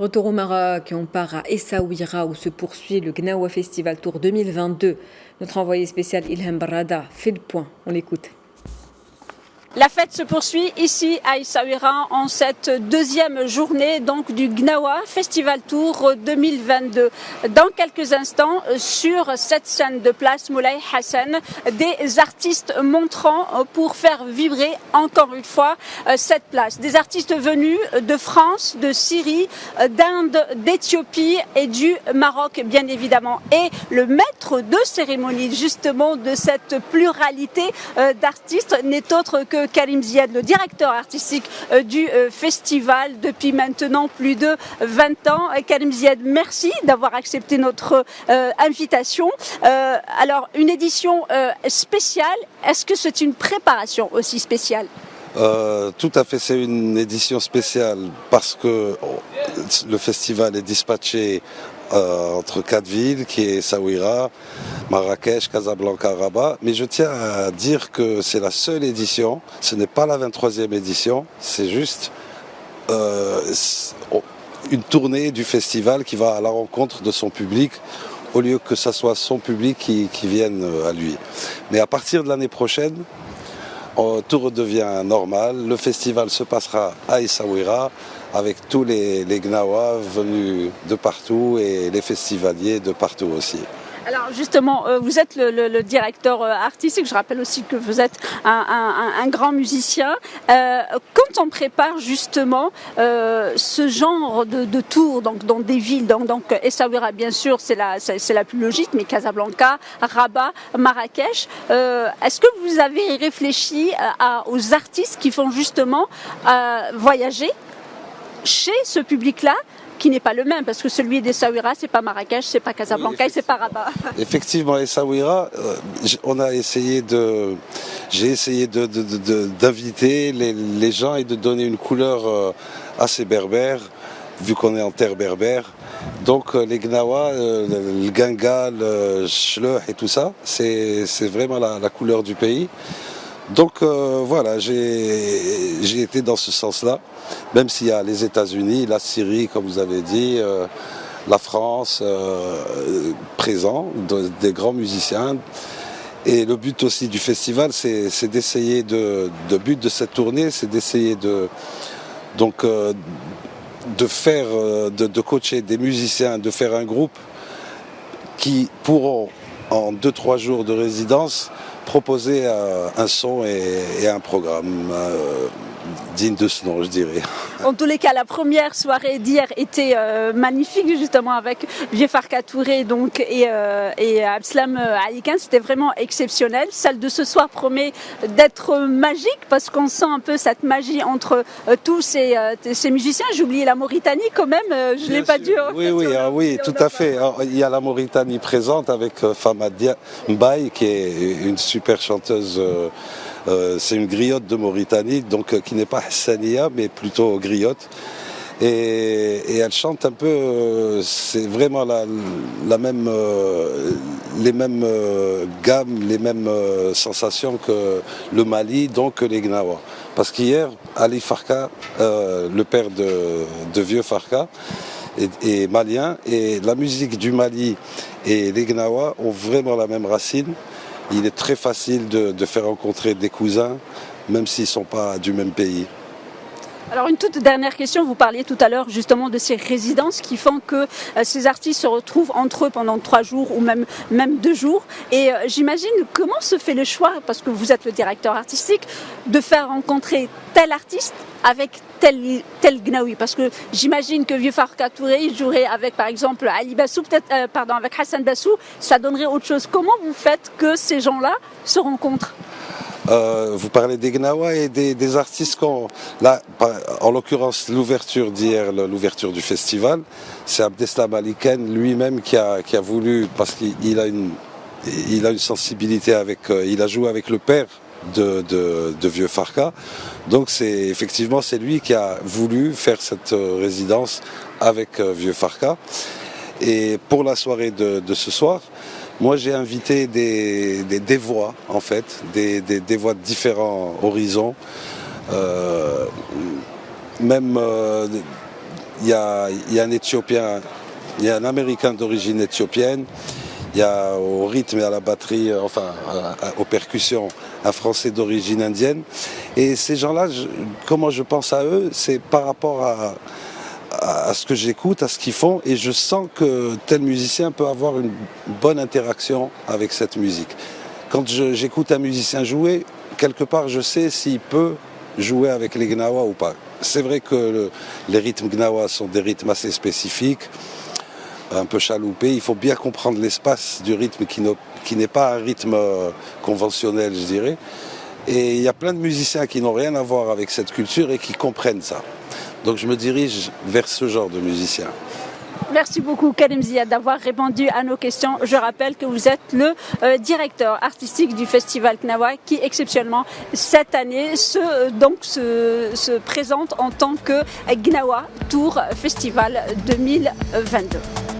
Retour au Maroc et on part à Essaouira où se poursuit le Gnawa Festival Tour 2022. Notre envoyé spécial Ilham Barada fait le point. On l'écoute. La fête se poursuit ici à Essaouira en cette deuxième journée donc du Gnawa Festival Tour 2022. Dans quelques instants, sur cette scène de place Moulay Hassan, des artistes montrant pour faire vibrer encore une fois cette place. Des artistes venus de France, de Syrie, d'Inde, d'Éthiopie et du Maroc bien évidemment. Et le maître de cérémonie justement de cette pluralité d'artistes n'est autre que Karim Ziad, le directeur artistique du festival depuis maintenant plus de 20 ans. Karim Ziad, merci d'avoir accepté notre invitation. Alors, une édition spéciale, est-ce que c'est une préparation aussi spéciale ? Tout à fait, c'est une édition spéciale parce que le festival est dispatché entre 4 villes, qui est Essaouira, Marrakech, Casablanca, Rabat. Mais je tiens à dire que c'est la seule édition, ce n'est pas la 23e édition, c'est juste une tournée du festival qui va à la rencontre de son public, au lieu que ce soit son public qui vienne à lui. Mais à partir de l'année prochaine, tout redevient normal. Le festival se passera à Essaouira avec tous les Gnawa venus de partout et les festivaliers de partout aussi. Alors justement, vous êtes le directeur artistique, je rappelle aussi que vous êtes un grand musicien. Quand on prépare justement ce genre de tour donc, dans des villes, donc Essaouira bien sûr c'est la plus logique, mais Casablanca, Rabat, Marrakech, est-ce que vous avez réfléchi aux artistes qui font justement voyager chez ce public-là, qui n'est pas le même, parce que celui d'Essaouira, c'est pas Marrakech, c'est pas Casablanca, et c'est pas Rabat. Effectivement, Essaouira, j'ai essayé d'inviter les gens et de donner une couleur assez berbère, vu qu'on est en terre berbère. Donc les Gnawa, le Ganga, le Chleuh et tout ça, c'est vraiment la couleur du pays. Donc voilà, j'ai été dans ce sens-là, même s'il y a les États-Unis, la Syrie, comme vous avez dit, la France présents, des grands musiciens. Et le but aussi du festival, c'est d'essayer le but de cette tournée, c'est d'essayer de coacher des musiciens, de faire un groupe qui pourront, en 2-3 jours de résidence, proposer un son et un programme digne de ce nom, je dirais. En tous les cas, la première soirée d'hier était magnifique, justement, avec Vieux Farka Touré et Abslam Alikan. C'était vraiment exceptionnel. Celle de ce soir promet d'être magique, parce qu'on sent un peu cette magie entre tous ces musiciens. J'ai oublié la Mauritanie quand même, je ne l'ai pas dit. Oui, tout à fait. Alors, il y a la Mauritanie présente avec Famadia Mbaye, qui est une super chanteuse. C'est une griotte de Mauritanie, donc qui n'est pas Hassania, mais plutôt griotte. Et elle chante un peu, c'est vraiment les mêmes gammes, les mêmes sensations que le Mali, donc les Gnawa. Parce qu'hier, Ali Farka, le père de Vieux Farka, est malien, et la musique du Mali et les Gnawa ont vraiment la même racine. Il est très facile de faire rencontrer des cousins, même s'ils ne sont pas du même pays. Alors une toute dernière question, vous parliez tout à l'heure justement de ces résidences qui font que ces artistes se retrouvent entre eux pendant 3 jours ou même 2 jours. Et j'imagine comment se fait le choix, parce que vous êtes le directeur artistique, de faire rencontrer tel artiste avec tel Gnawi, parce que j'imagine que Vieux Farka Touré jouerait avec par exemple Ali Bassou, avec Hassan Bassou, ça donnerait autre chose. Comment vous faites que ces gens-là se rencontrent ? Vous parlez des Gnawa et des artistes là, en l'occurrence l'ouverture d'hier, l'ouverture du festival, c'est Abdeslam Aliken lui-même qui a voulu, parce qu'il a une sensibilité il a joué avec le père de Vieux Farka, donc c'est lui qui a voulu faire cette résidence avec Vieux Farka. Et pour la soirée de ce soir, moi j'ai invité des voix en fait, des voix de différents horizons. Il il y a un Éthiopien, il y a un Américain d'origine éthiopienne, il y a au rythme et à la batterie, aux percussions, un Français d'origine indienne. Et ces gens-là, comment je pense à eux, c'est par rapport à ce que j'écoute, à ce qu'ils font, et je sens que tel musicien peut avoir une bonne interaction avec cette musique. Quand j'écoute un musicien jouer, quelque part je sais s'il peut jouer avec les gnawa ou pas. C'est vrai que les rythmes gnawa sont des rythmes assez spécifiques, un peu chaloupés. Il faut bien comprendre l'espace du rythme qui n'est pas un rythme conventionnel, je dirais. Et il y a plein de musiciens qui n'ont rien à voir avec cette culture et qui comprennent ça. Donc je me dirige vers ce genre de musicien. Merci beaucoup Karim Ziad d'avoir répondu à nos questions. Je rappelle que vous êtes le directeur artistique du Festival Gnawa qui exceptionnellement cette année se présente en tant que Gnawa Tour Festival 2022.